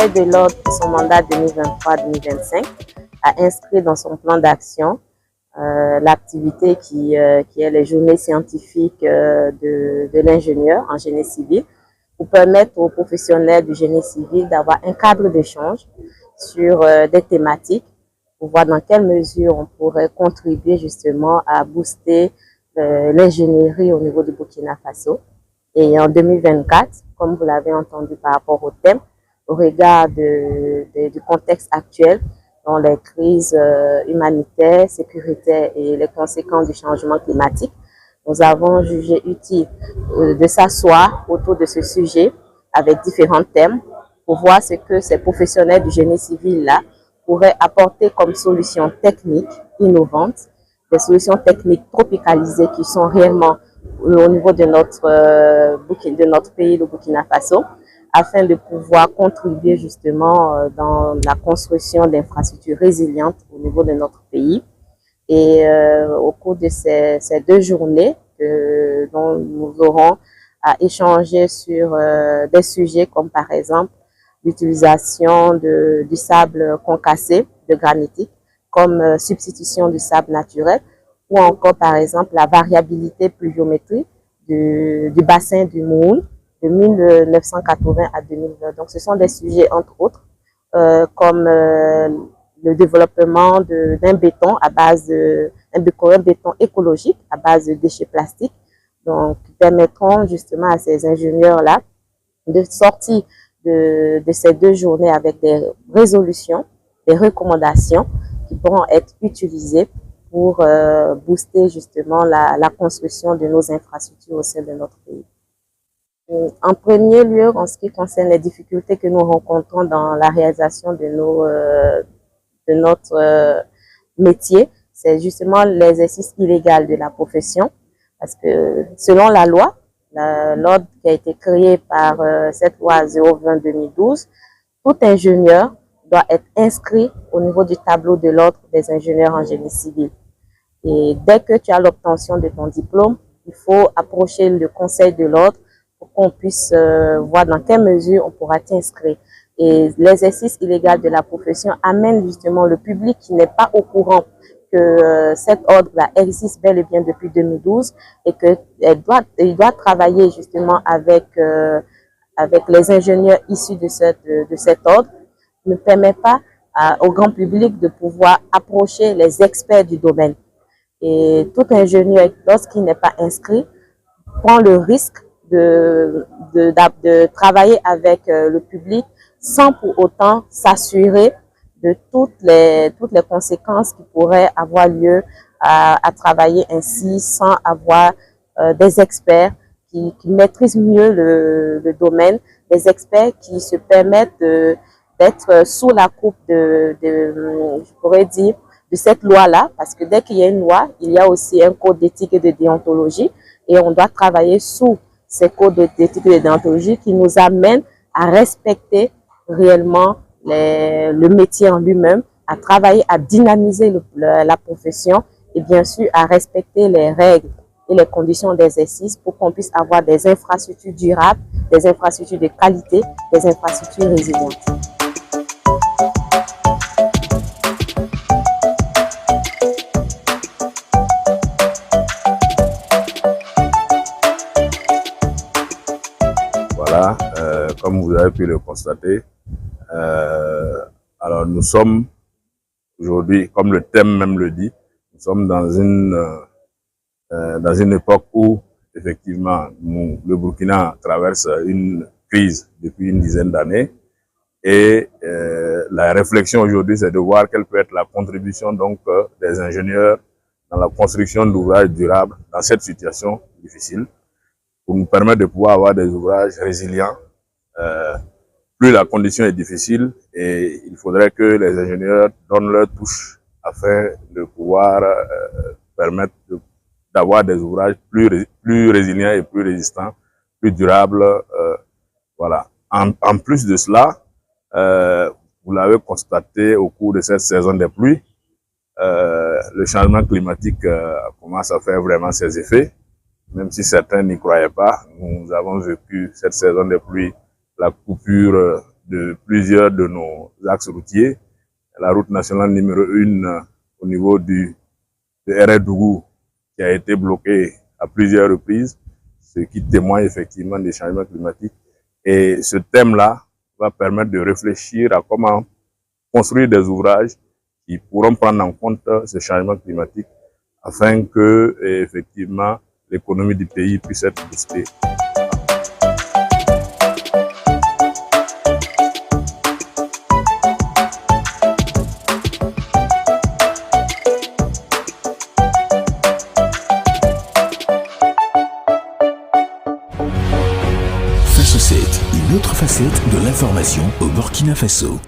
Conseil de l'Ordre pour son mandat 2023-2025 a inscrit dans son plan d'action l'activité qui est les journées scientifiques de l'ingénieur en génie civil pour permettre aux professionnels du génie civil d'avoir un cadre d'échange sur des thématiques pour voir dans quelle mesure on pourrait contribuer justement à booster l'ingénierie au niveau du Burkina Faso. Et en 2024, comme vous l'avez entendu par rapport au thème, au regard du contexte actuel, dans les crises humanitaires, sécuritaires et les conséquences du changement climatique, nous avons jugé utile de s'asseoir autour de ce sujet avec différents thèmes pour voir ce que ces professionnels du génie civil-là pourraient apporter comme solutions techniques innovantes, des solutions techniques tropicalisées qui sont réellement au niveau de notre pays, le Burkina Faso, afin de pouvoir contribuer justement dans la construction d'infrastructures résilientes au niveau de notre pays. Et au cours de ces 2 journées, dont nous aurons à échanger sur des sujets comme par exemple l'utilisation du sable concassé, de granitique, comme substitution du sable naturel, ou encore par exemple la variabilité pluviométrique du bassin du Moun de 1980 à 2020. Donc ce sont des sujets entre autres comme le développement d'un béton à base un béton écologique à base de déchets plastiques, donc qui permettront justement à ces ingénieurs-là de sortir de ces 2 journées avec des résolutions, des recommandations qui pourront être utilisées pour booster justement la construction de nos infrastructures au sein de notre pays. En premier lieu, en ce qui concerne les difficultés que nous rencontrons dans la réalisation de notre métier, c'est justement l'exercice illégal de la profession, parce que selon la loi, l'ordre qui a été créé par cette loi 020-2012, tout ingénieur doit être inscrit au niveau du tableau de l'ordre des ingénieurs en génie civil. Et dès que tu as l'obtention de ton diplôme, il faut approcher le conseil de l'ordre pour qu'on puisse voir dans quelle mesure on pourra t'inscrire. Et l'exercice illégal de la profession amène justement le public qui n'est pas au courant que cet ordre-là existe bel et bien depuis 2012 et qu'il doit travailler justement avec les ingénieurs issus de cet ordre, ne permet pas au grand public de pouvoir approcher les experts du domaine. Et tout ingénieur, lorsqu'il n'est pas inscrit, prend le risque de travailler avec le public sans pour autant s'assurer de toutes les conséquences qui pourraient avoir lieu à travailler ainsi sans avoir des experts qui maîtrisent mieux le domaine, des experts qui se permettent d'être sous la coupe je pourrais dire, de cette loi-là, parce que dès qu'il y a une loi, il y a aussi un code d'éthique et de déontologie, et on doit travailler sous ces codes d'éthique et de déontologie qui nous amènent à respecter réellement le métier en lui-même, à travailler, à dynamiser la profession et bien sûr à respecter les règles et les conditions d'exercice pour qu'on puisse avoir des infrastructures durables, des infrastructures de qualité, des infrastructures résilientes. Voilà, comme vous avez pu le constater, alors nous sommes aujourd'hui, comme le thème même le dit, nous sommes dans une époque où effectivement le Burkina traverse une crise depuis une dizaine d'années et la réflexion aujourd'hui c'est de voir quelle peut être la contribution donc des ingénieurs dans la construction d'ouvrages durables dans cette situation difficile, pour nous permettre de pouvoir avoir des ouvrages résilients. Plus la condition est difficile et il faudrait que les ingénieurs donnent leur touche afin de pouvoir permettre d'avoir des ouvrages plus résilients et plus résistants, plus durables. Voilà. En plus de cela, vous l'avez constaté au cours de cette saison des pluies, le changement climatique commence à faire vraiment ses effets. Même si certains n'y croyaient pas, nous avons vécu cette saison des pluies, la coupure de plusieurs de nos axes routiers. La route nationale numéro 1 au niveau de Héret-Dougou qui a été bloquée à plusieurs reprises, ce qui témoigne effectivement des changements climatiques. Et ce thème-là va permettre de réfléchir à comment construire des ouvrages qui pourront prendre en compte ce changement climatique afin que, effectivement, l'économie du pays puisse être boostée. Faso 7, une autre facette de l'information au Burkina Faso.